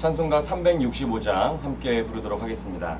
찬송가 365장 함께 부르도록 하겠습니다.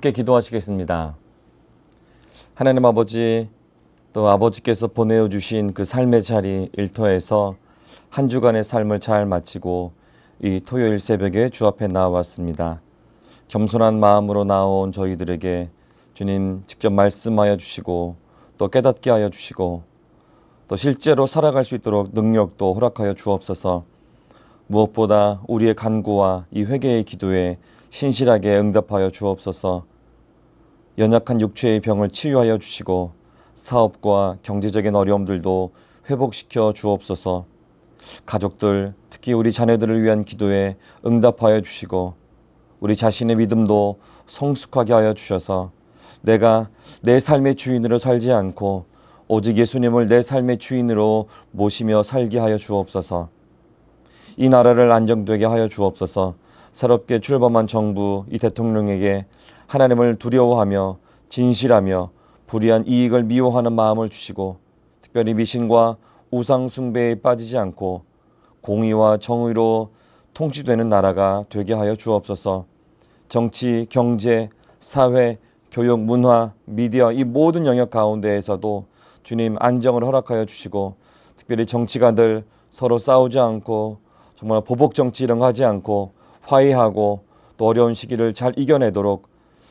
함께 기도하시겠습니다. 하나님 아버지, 또 아버지께서 보내어 주신 그 삶의 자리 일터에서 한 주간의 삶을 잘 마치고 이 토요일 새벽에 주 앞에 나왔습니다. 겸손한 마음으로 나온 저희들에게 주님 직접 말씀하여 주시고 또 깨닫게 하여 주시고 또 실제로 살아갈 수 있도록 능력도 허락하여 주옵소서. 무엇보다 우리의 간구와 이 회개의 기도에 신실하게 응답하여 주옵소서. 연약한 육체의 병을 치유하여 주시고 사업과 경제적인 어려움들도 회복시켜 주옵소서. 가족들, 특히 우리 자녀들을 위한 기도에 응답하여 주시고 우리 자신의 믿음도 성숙하게 하여 주셔서 내가 내 삶의 주인으로 살지 않고 오직 예수님을 내 삶의 주인으로 모시며 살게 하여 주옵소서. 이 나라를 안정되게 하여 주옵소서. 새롭게 출범한 정부, 이 대통령에게 하나님을 두려워하며 진실하며 불의한 이익을 미워하는 마음을 주시고 특별히 미신과 우상 숭배에 빠지지 않고 공의와 정의로 통치되는 나라가 되게 하여 주옵소서. 정치, 경제, 사회, 교육, 문화, 미디어 이 모든 영역 가운데에서도 주님 안정을 허락하여 주시고 특별히 정치가들 서로 싸우지 않고 정말 보복 정치 이런 거 하지 않고 화해하고 또 어려운 시기를 잘 이겨내도록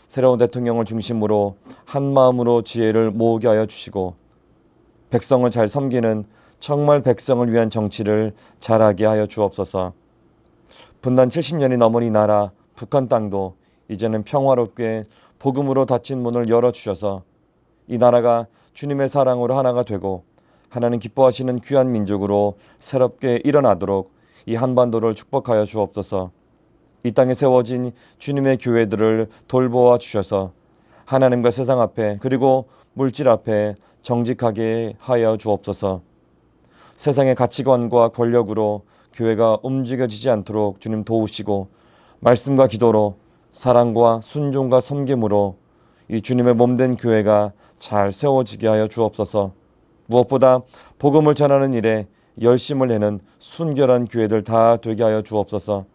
새로운 대통령을 중심으로 한 마음으로 지혜를 모으게 하여 주시고 백성을 잘 섬기는 정말 백성을 위한 정치를 잘하게 하여 주옵소서. 분단 70년이 넘은 이 나라 북한 땅도 이제는 평화롭게 복음으로 닫힌 문을 열어주셔서 이 나라가 주님의 사랑으로 하나가 되고 하나님 기뻐하시는 귀한 민족으로 새롭게 일어나도록 이 한반도를 축복하여 주옵소서. 이 땅에 세워진 주님의 교회들을 돌보아 주셔서 하나님과 세상 앞에 그리고 물질 앞에 정직하게 하여 주옵소서. 세상의 가치관과 권력으로 교회가 움직여지지 않도록 주님 도우시고 말씀과 기도로 사랑과 순종과 섬김으로 이 주님의 몸된 교회가 잘 세워지게 하여 주옵소서. 무엇보다 복음을 전하는 일에 열심을 내는 순결한 교회들 다 되게 하여 주옵소서.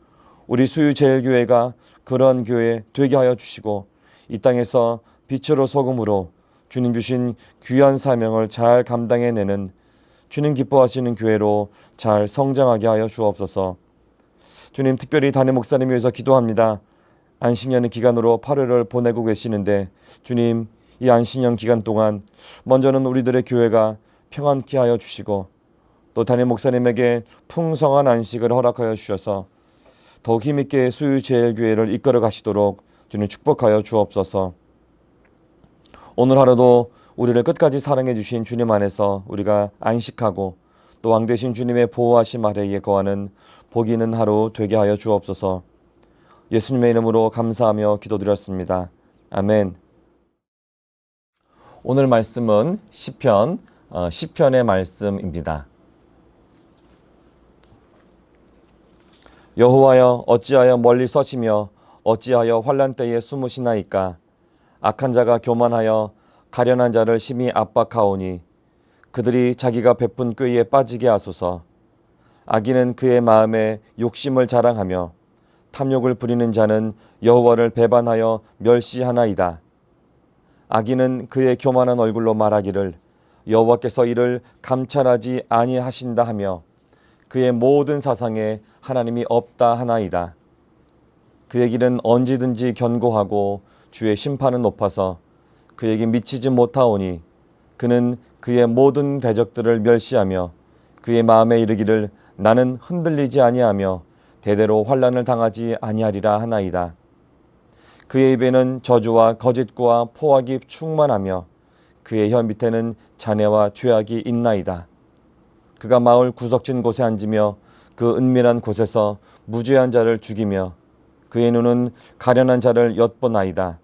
우리 수유제일교회가 그러한 교회 되게 하여 주시고 이 땅에서 빛으로 소금으로 주님 주신 귀한 사명을 잘 감당해내는 주님 기뻐하시는 교회로 잘 성장하게 하여 주옵소서. 주님 특별히 담임 목사님 위해서 기도합니다. 안식년의 기간으로 8회를 보내고 계시는데 주님, 이 안식년 기간 동안 먼저는 우리들의 교회가 평안케 하여 주시고 또 담임 목사님에게 풍성한 안식을 허락하여 주셔서 더욱 힘있게 수유제일교회를 이끌어 가시도록 주님 축복하여 주옵소서. 오늘 하루도 우리를 끝까지 사랑해 주신 주님 안에서 우리가 안식하고 또 왕 되신 주님의 보호하심 아래에 거하는 복 있는 하루 되게 하여 주옵소서. 예수님의 이름으로 감사하며 기도드렸습니다. 아멘. 오늘 말씀은 시편의 말씀입니다. 여호와여, 어찌하여 멀리 서시며 어찌하여 환난 때에 숨으시나이까. 악한 자가 교만하여 가련한 자를 심히 압박하오니 그들이 자기가 베푼 꾀에 빠지게 하소서. 악인은 그의 마음에 욕심을 자랑하며 탐욕을 부리는 자는 여호와를 배반하여 멸시하나이다. 악인은 그의 교만한 얼굴로 말하기를 여호와께서 이를 감찰하지 아니하신다 하며 그의 모든 사상에 하나님이 없다 하나이다. 그의 길은 언제든지 견고하고 주의 심판은 높아서 그에게 미치지 못하오니 그는 그의 모든 대적들을 멸시하며 그의 마음에 이르기를 나는 흔들리지 아니하며 대대로 환난을 당하지 아니하리라 하나이다. 그의 입에는 저주와 거짓과 포악이 충만하며 그의 혀 밑에는 잔해와 죄악이 있나이다. 그가 마을 구석진 곳에 앉으며 그 은밀한 곳에서 무죄한 자를 죽이며 그의 눈은 가련한 자를 엿보나이다.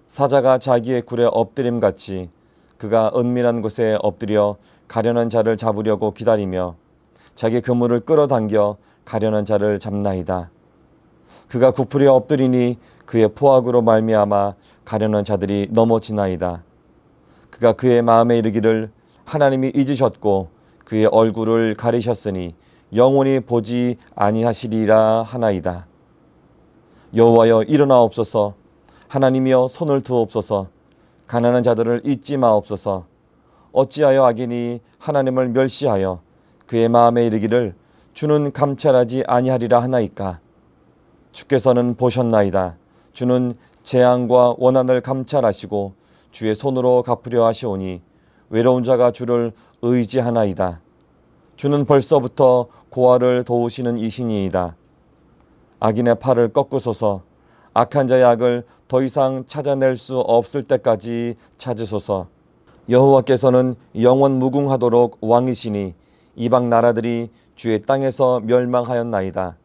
사자가 자기의 굴에 엎드림같이 그가 은밀한 곳에 엎드려 가련한 자를 잡으려고 기다리며 자기 그물을 끌어당겨 가련한 자를 잡나이다. 그가 구풀에 엎드리니 그의 포악으로 말미암아 가련한 자들이 넘어지나이다. 그가 그의 마음에 이르기를 하나님이 잊으셨고 그의 얼굴을 가리셨으니 영원히 보지 아니하시리라 하나이다. 여호와여, 일어나옵소서. 하나님이여, 손을 두옵소서. 가난한 자들을 잊지 마옵소서. 어찌하여 악인이 하나님을 멸시하여 그의 마음에 이르기를 주는 감찰하지 아니하리라 하나이까. 주께서는 보셨나이다. 주는 재앙과 원한을 감찰하시고 주의 손으로 갚으려 하시오니 외로운 자가 주를 의지하나이다. 주는 벌써부터 고아를 도우시는 이신이이다. 악인의 팔을 꺾으소서. 악한 자의 악을 더 이상 찾아낼 수 없을 때까지 찾으소서. 여호와께서는 영원 무궁하도록 왕이시니 이방 나라들이 주의 땅에서 멸망하였나이다.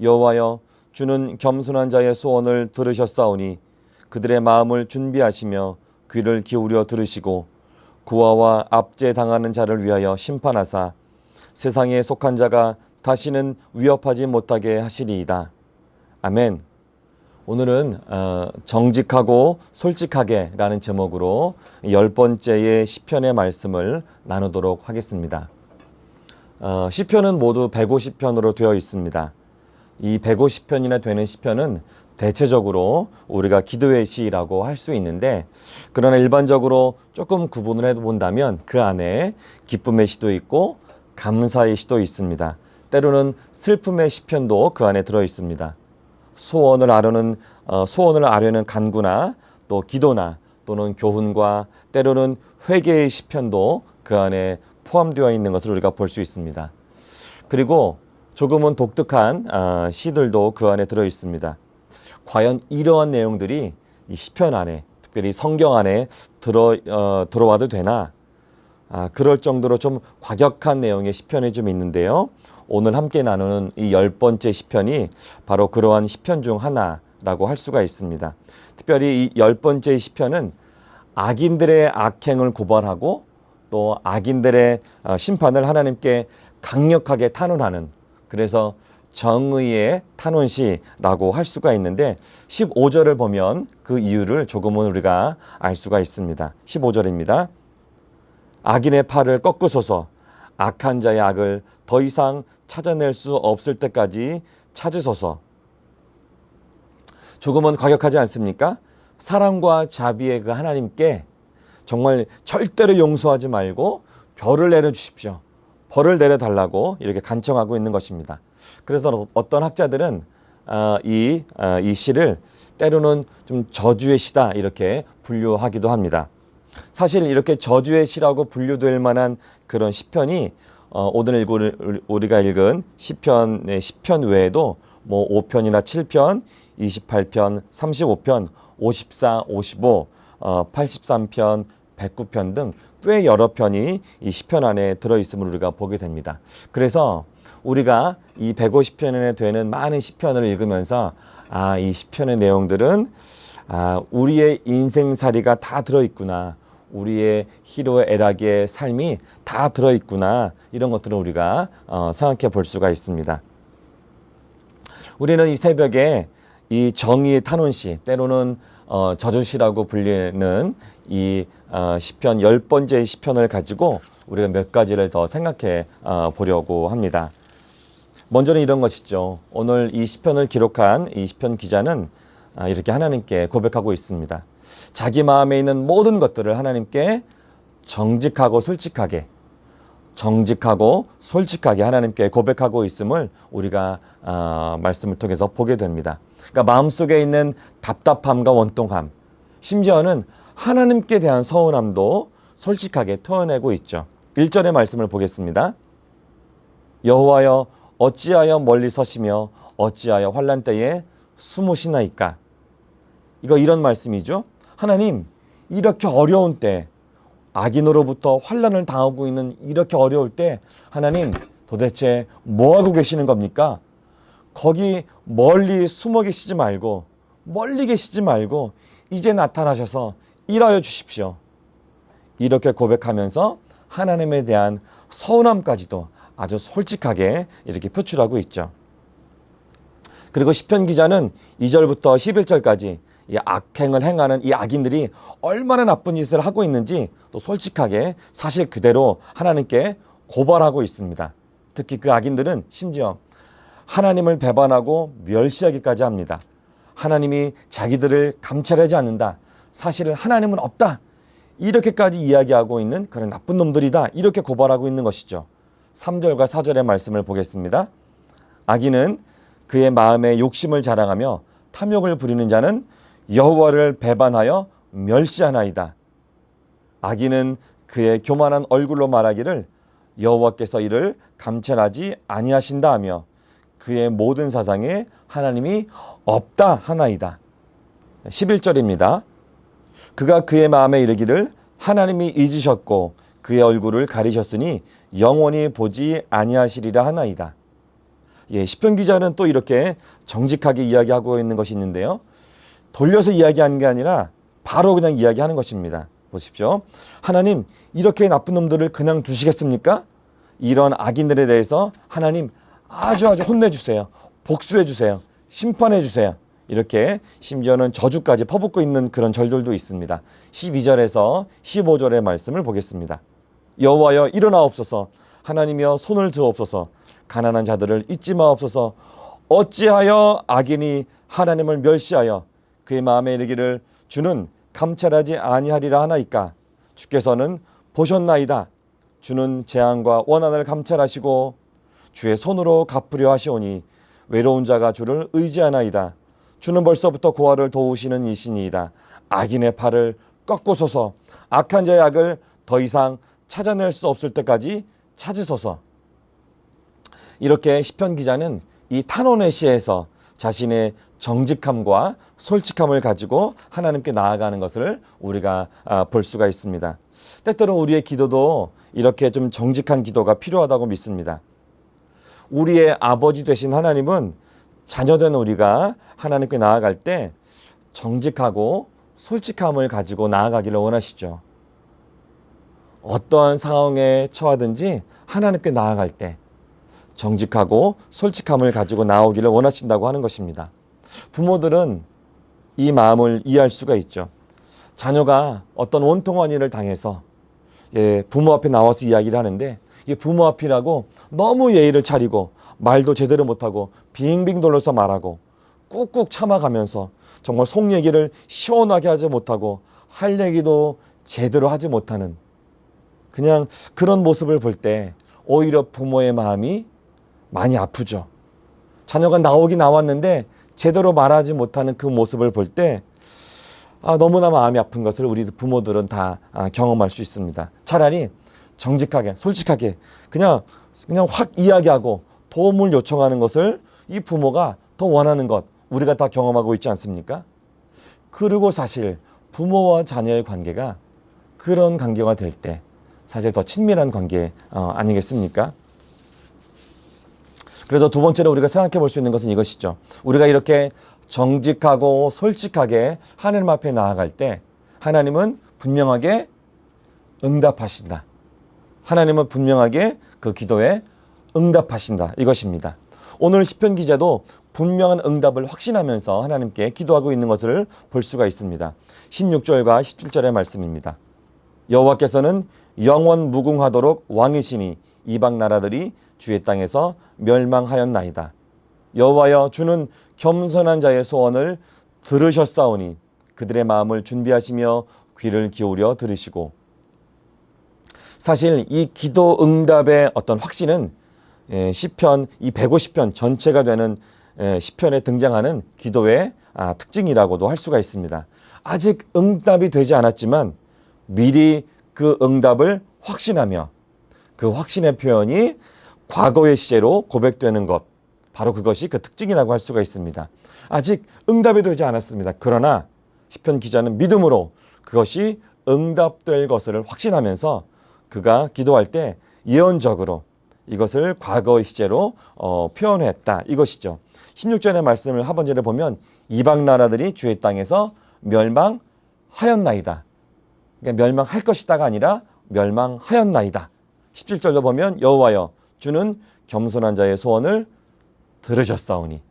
여호와여, 주는 겸손한 자의 소원을 들으셨사오니 그들의 마음을 준비하시며 귀를 기울여 들으시고 고아와 압제당하는 자를 위하여 심판하사 세상에 속한 자가 다시는 위협하지 못하게 하시리이다. 아멘. 오늘은 정직하고 솔직하게 라는 제목으로 10번째의 시편의 말씀을 나누도록 하겠습니다. 시편은 모두 150편으로 되어 있습니다. 이 150편이나 되는 시편은 대체적으로 우리가 기도의 시라고 할 수 있는데, 그러나 일반적으로 조금 구분을 해본다면 그 안에 기쁨의 시도 있고 감사의 시도 있습니다. 때로는 슬픔의 시편도 그 안에 들어 있습니다. 소원을 아뢰는 간구나 또 기도나 또는 교훈과 때로는 회개의 시편도 그 안에 포함되어 있는 것을 우리가 볼 수 있습니다. 그리고 조금은 독특한 시들도 그 안에 들어 있습니다. 과연 이러한 내용들이 이 시편 안에, 특별히 성경 안에 들어와도 되나? 그럴 정도로 좀 과격한 내용의 시편이 좀 있는데요. 오늘 함께 나누는 이 10번째 시편이 바로 그러한 시편 중 하나라고 할 수가 있습니다. 특별히 이 10번째 시편은 악인들의 악행을 고발하고 또 악인들의 심판을 하나님께 강력하게 탄원하는, 그래서 정의의 탄원시라고 할 수가 있는데 15절을 보면 그 이유를 조금은 우리가 알 수가 있습니다. 15절입니다. 악인의 팔을 꺾으소서. 악한 자의 악을 더 이상 찾아낼 수 없을 때까지 찾으소서. 조금은 과격하지 않습니까? 사랑과 자비의 그 하나님께 정말 절대로 용서하지 말고 벌을 내려주십시오. 벌을 내려달라고 이렇게 간청하고 있는 것입니다. 그래서 어떤 학자들은 이 시를 때로는 좀 저주의 시다 이렇게 분류하기도 합니다. 사실 이렇게 저주의 시라고 분류될 만한 그런 시편이 오늘 우리가 읽은 시편의 10편 외에도 뭐 5편이나 7편, 28편, 35편, 54, 55, 83편, 109편 등 꽤 여러 편이 이 시편 안에 들어있음을 우리가 보게 됩니다. 그래서 우리가 이 150편에 되는 많은 시편을 읽으면서 이 시편의 내용들은 우리의 인생살이가 다 들어있구나. 우리의 희로 애락의 삶이 다 들어있구나. 이런 것들을 우리가 생각해 볼 수가 있습니다. 우리는 이 새벽에 이 정의의 탄원시, 때로는 저주시라고 불리는 이 시편 10번째 시편을 가지고 우리가 몇 가지를 더 생각해 보려고 합니다. 먼저는 이런 것이죠. 오늘 이 시편을 기록한 이 시편 기자는 이렇게 하나님께 고백하고 있습니다. 자기 마음에 있는 모든 것들을 하나님께 정직하고 솔직하게 하나님께 고백하고 있음을 우리가 말씀을 통해서 보게 됩니다. 그러니까 마음속에 있는 답답함과 원통함, 심지어는 하나님께 대한 서운함도 솔직하게 토해내고 있죠. 1절의 말씀을 보겠습니다. 여호와여 어찌하여 멀리 서시며 어찌하여 환난 때에 숨으시나이까. 이런 말씀이죠. 하나님, 이렇게 어려운 때, 악인으로부터 환난을 당하고 있는 이렇게 어려울 때 하나님 도대체 뭐하고 계시는 겁니까? 거기 멀리 숨어 계시지 말고 멀리 계시지 말고 이제 나타나셔서 일하여 주십시오. 이렇게 고백하면서 하나님에 대한 서운함까지도 아주 솔직하게 이렇게 표출하고 있죠. 그리고 시편 기자는 2절부터 11절까지 이 악행을 행하는 이 악인들이 얼마나 나쁜 짓을 하고 있는지 또 솔직하게 사실 그대로 하나님께 고발하고 있습니다. 특히 그 악인들은 심지어 하나님을 배반하고 멸시하기까지 합니다. 하나님이 자기들을 감찰하지 않는다. 사실 하나님은 없다. 이렇게까지 이야기하고 있는 그런 나쁜 놈들이다. 이렇게 고발하고 있는 것이죠. 3절과 4절의 말씀을 보겠습니다. 악인은 그의 마음에 욕심을 자랑하며 탐욕을 부리는 자는 여호와를 배반하여 멸시하나이다. 악인은 그의 교만한 얼굴로 말하기를 여호와께서 이를 감찰하지 아니하신다 하며 그의 모든 사상에 하나님이 없다 하나이다. 11절입니다. 그가 그의 마음에 이르기를 하나님이 잊으셨고 그의 얼굴을 가리셨으니 영원히 보지 아니하시리라 하나이다. 시편 기자는 또 이렇게 정직하게 이야기하고 있는 것이 있는데요. 돌려서 이야기하는 게 아니라 바로 그냥 이야기하는 것입니다. 보십시오. 하나님, 이렇게 나쁜 놈들을 그냥 두시겠습니까? 이런 악인들에 대해서 하나님 아주 혼내주세요. 복수해주세요. 심판해주세요. 이렇게 심지어는 저주까지 퍼붓고 있는 그런 절들도 있습니다. 12절에서 15절의 말씀을 보겠습니다. 여호와여 일어나옵소서. 하나님이여 손을 드옵소서. 가난한 자들을 잊지 마옵소서. 어찌하여 악인이 하나님을 멸시하여 그의 마음에 이르기를 주는 감찰하지 아니하리라 하나이까. 주께서는 보셨나이다. 주는 재앙과 원한을 감찰하시고 주의 손으로 갚으려 하시오니 외로운 자가 주를 의지하나이다. 주는 벌써부터 고아를 도우시는 이시니이다. 악인의 팔을 꺾으소서. 악한 자의 악을 더 이상 찾아낼 수 없을 때까지 찾으소서. 이렇게 시편 기자는 이 탄원의 시에서 자신의 정직함과 솔직함을 가지고 하나님께 나아가는 것을 우리가 볼 수가 있습니다. 때때로 우리의 기도도 이렇게 좀 정직한 기도가 필요하다고 믿습니다. 우리의 아버지 되신 하나님은 자녀된 우리가 하나님께 나아갈 때 정직하고 솔직함을 가지고 나아가기를 원하시죠. 어떠한 상황에 처하든지 하나님께 나아갈 때 정직하고 솔직함을 가지고 나오기를 원하신다고 하는 것입니다. 부모들은 이 마음을 이해할 수가 있죠. 자녀가 어떤 원통한 일을 당해서 부모 앞에 나와서 이야기를 하는데 부모 앞이라고 너무 예의를 차리고 말도 제대로 못하고 빙빙 돌려서 말하고 꾹꾹 참아가면서 정말 속 얘기를 시원하게 하지 못하고 할 얘기도 제대로 하지 못하는 그냥 그런 모습을 볼 때 오히려 부모의 마음이 많이 아프죠. 자녀가 나오긴 나왔는데 제대로 말하지 못하는 그 모습을 볼 때 너무나 마음이 아픈 것을 우리 부모들은 다 경험할 수 있습니다. 차라리 정직하게, 솔직하게 그냥 확 이야기하고 도움을 요청하는 것을 이 부모가 더 원하는 것, 우리가 다 경험하고 있지 않습니까? 그리고 사실 부모와 자녀의 관계가 그런 관계가 될 때 사실 더 친밀한 관계 아니겠습니까? 그래서 두 번째로 우리가 생각해 볼 수 있는 것은 이것이죠. 우리가 이렇게 정직하고 솔직하게 하나님 앞에 나아갈 때 하나님은 분명하게 응답하신다. 하나님은 분명하게 그 기도에 응답하신다. 이것입니다. 오늘 시편 기자도 분명한 응답을 확신하면서 하나님께 기도하고 있는 것을 볼 수가 있습니다. 16절과 17절의 말씀입니다. 여호와께서는 영원 무궁하도록 왕이시니 이방 나라들이 주의 땅에서 멸망하였나이다. 여호와여, 주는 겸손한 자의 소원을 들으셨사오니 그들의 마음을 준비하시며 귀를 기울여 들으시고. 사실 이 기도 응답의 어떤 확신은 시편 이 150편 전체가 되는 시편에 등장하는 기도의 특징이라고도 할 수가 있습니다. 아직 응답이 되지 않았지만 미리 그 응답을 확신하며 그 확신의 표현이 과거의 시제로 고백되는 것, 바로 그것이 그 특징이라고 할 수가 있습니다. 아직 응답이 되지 않았습니다. 그러나 시편 기자는 믿음으로 그것이 응답될 것을 확신하면서 그가 기도할 때 예언적으로 이것을 과거의 시제로 표현했다. 이것이죠. 16절의 말씀을 하반절에 보면 이방 나라들이 주의 땅에서 멸망하였나이다. 그러니까 멸망할 것이다가 아니라 멸망하였나이다. 17절로 보면 여호와여, 주는 겸손한 자의 소원을 들으셨사오니.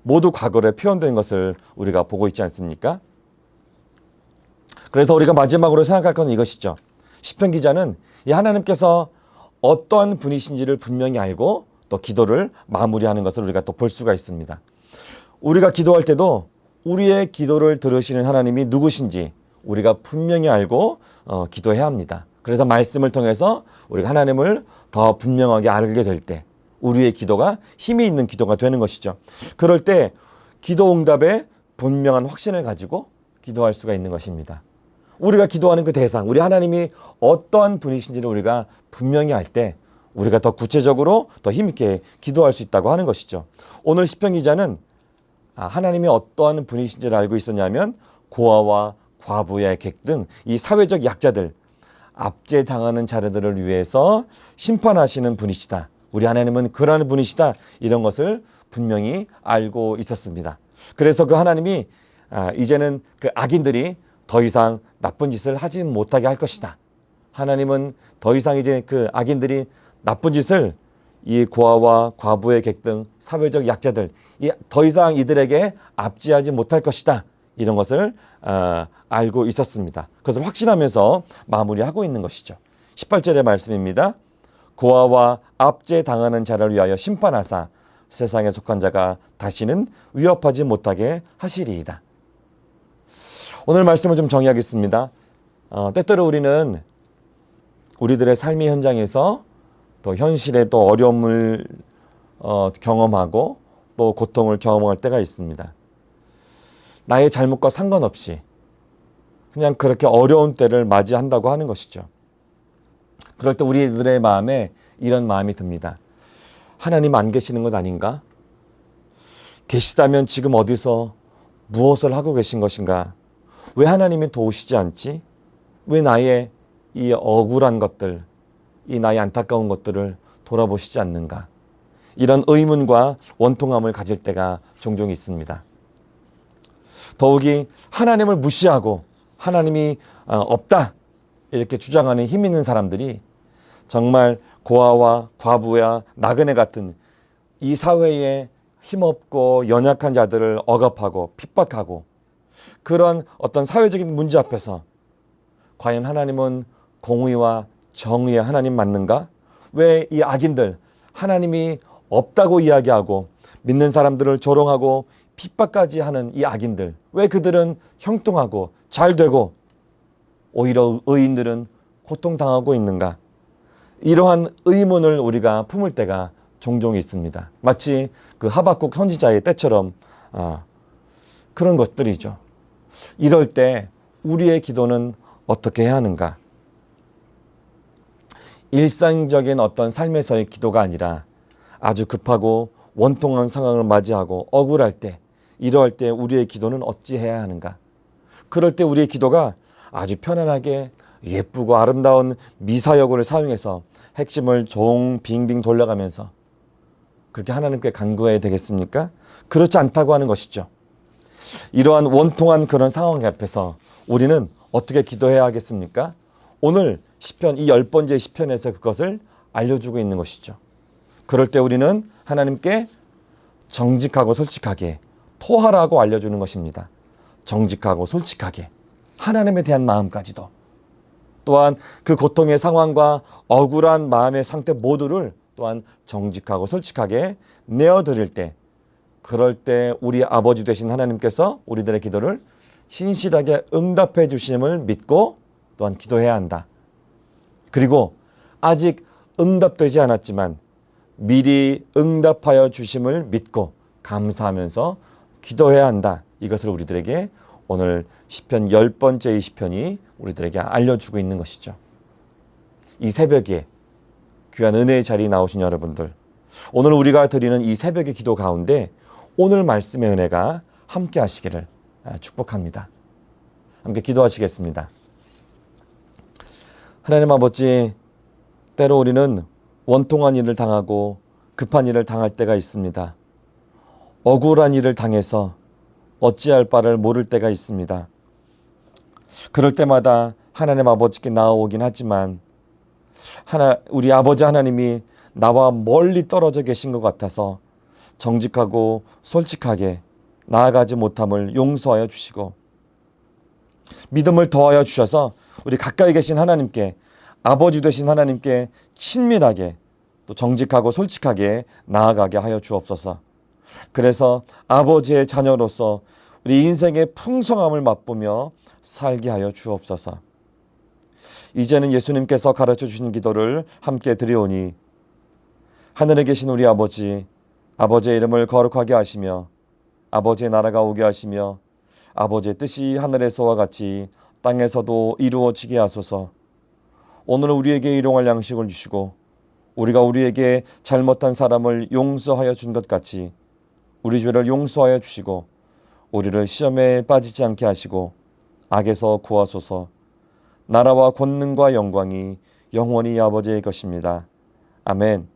모두 과거에 표현된 것을 우리가 보고 있지 않습니까? 그래서 우리가 마지막으로 생각할 건 이것이죠. 시편 기자는 이 하나님께서 어떠한 분이신지를 분명히 알고 또 기도를 마무리하는 것을 우리가 또 볼 수가 있습니다. 우리가 기도할 때도 우리의 기도를 들으시는 하나님이 누구신지 우리가 분명히 알고 기도해야 합니다. 그래서 말씀을 통해서 우리가 하나님을 더 분명하게 알게 될 때 우리의 기도가 힘이 있는 기도가 되는 것이죠. 그럴 때 기도 응답에 분명한 확신을 가지고 기도할 수가 있는 것입니다. 우리가 기도하는 그 대상, 우리 하나님이 어떠한 분이신지를 우리가 분명히 알 때 우리가 더 구체적으로 더 힘있게 기도할 수 있다고 하는 것이죠. 오늘 시편 기자는 하나님이 어떠한 분이신지를 알고 있었냐면 고아와 과부의 객 등 이 사회적 약자들, 압제당하는 자들을 위해서 심판하시는 분이시다. 우리 하나님은 그러한 분이시다. 이런 것을 분명히 알고 있었습니다. 그래서 그 하나님이 이제는 그 악인들이 더 이상 나쁜 짓을 하지 못하게 할 것이다. 하나님은 더 이상 이제 그 악인들이 나쁜 짓을 이 고아와 과부의 객 등 사회적 약자들, 더 이상 이들에게 압제하지 못할 것이다. 이런 것을 알고 있었습니다. 그것을 확신하면서 마무리하고 있는 것이죠. 18절의 말씀입니다. 고아와 압제당하는 자를 위하여 심판하사 세상에 속한 자가 다시는 위협하지 못하게 하시리이다. 오늘 말씀을 좀 정리하겠습니다. 때때로 우리는 우리들의 삶의 현장에서 또 현실에 또 어려움을 경험하고 또 고통을 경험할 때가 있습니다. 나의 잘못과 상관없이 그냥 그렇게 어려운 때를 맞이한다고 하는 것이죠. 그럴 때 우리들의 마음에 이런 마음이 듭니다. 하나님 안 계시는 것 아닌가? 계시다면 지금 어디서 무엇을 하고 계신 것인가? 왜 하나님이 도우시지 않지? 왜 나의 이 억울한 것들, 이 나의 안타까운 것들을 돌아보시지 않는가? 이런 의문과 원통함을 가질 때가 종종 있습니다. 더욱이 하나님을 무시하고 하나님이 없다 이렇게 주장하는 힘 있는 사람들이 정말 고아와 과부와 나그네 같은 이 사회에 힘없고 연약한 자들을 억압하고 핍박하고 그런 어떤 사회적인 문제 앞에서 과연 하나님은 공의와 정의의 하나님 맞는가? 왜 이 악인들, 하나님이 없다고 이야기하고 믿는 사람들을 조롱하고 핍박까지 하는 이 악인들, 왜 그들은 형통하고 잘 되고 오히려 의인들은 고통당하고 있는가? 이러한 의문을 우리가 품을 때가 종종 있습니다. 마치 그 하박국 선지자의 때처럼 그런 것들이죠. 이럴 때 우리의 기도는 어떻게 해야 하는가? 일상적인 어떤 삶에서의 기도가 아니라 아주 급하고 원통한 상황을 맞이하고 억울할 때, 이러할 때 우리의 기도는 어찌해야 하는가? 그럴 때 우리의 기도가 아주 편안하게 예쁘고 아름다운 미사여구를 사용해서 핵심을 빙빙 돌려가면서 그렇게 하나님께 간구해야 되겠습니까? 그렇지 않다고 하는 것이죠. 이러한 원통한 그런 상황 앞에서 우리는 어떻게 기도해야 하겠습니까? 오늘 시편, 이 10번째 시편에서 그것을 알려주고 있는 것이죠. 그럴 때 우리는 하나님께 정직하고 솔직하게 토하라고 알려주는 것입니다. 정직하고 솔직하게 하나님에 대한 마음까지도, 또한 그 고통의 상황과 억울한 마음의 상태 모두를 또한 정직하고 솔직하게 내어드릴 때, 그럴 때 우리 아버지 되신 하나님께서 우리들의 기도를 신실하게 응답해 주심을 믿고 또한 기도해야 한다. 그리고 아직 응답되지 않았지만 미리 응답하여 주심을 믿고 감사하면서 기도해야 한다. 이것을 우리들에게 오늘 시편 10번째 이 시편이 우리들에게 알려주고 있는 것이죠. 이 새벽에 귀한 은혜의 자리에 나오신 여러분들, 오늘 우리가 드리는 이 새벽의 기도 가운데 오늘 말씀의 은혜가 함께 하시기를 축복합니다. 함께 기도하시겠습니다. 하나님 아버지, 때로 우리는 원통한 일을 당하고 급한 일을 당할 때가 있습니다. 억울한 일을 당해서 어찌할 바를 모를 때가 있습니다. 그럴 때마다 하나님 아버지께 나아오긴 하지만 우리 아버지 하나님이 나와 멀리 떨어져 계신 것 같아서 정직하고 솔직하게 나아가지 못함을 용서하여 주시고, 믿음을 더하여 주셔서 우리 가까이 계신 하나님께, 아버지 되신 하나님께 친밀하게 또 정직하고 솔직하게 나아가게 하여 주옵소서. 그래서 아버지의 자녀로서 우리 인생의 풍성함을 맛보며 살게 하여 주옵소서. 이제는 예수님께서 가르쳐 주신 기도를 함께 드리오니, 하늘에 계신 우리 아버지, 아버지의 이름을 거룩하게 하시며 아버지의 나라가 오게 하시며 아버지의 뜻이 하늘에서와 같이 땅에서도 이루어지게 하소서. 오늘 우리에게 일용할 양식을 주시고 우리가 우리에게 잘못한 사람을 용서하여 준 것 같이 우리 죄를 용서하여 주시고 우리를 시험에 빠지지 않게 하시고 악에서 구하소서. 나라와 권능과 영광이 영원히 아버지의 것입니다. 아멘.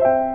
네.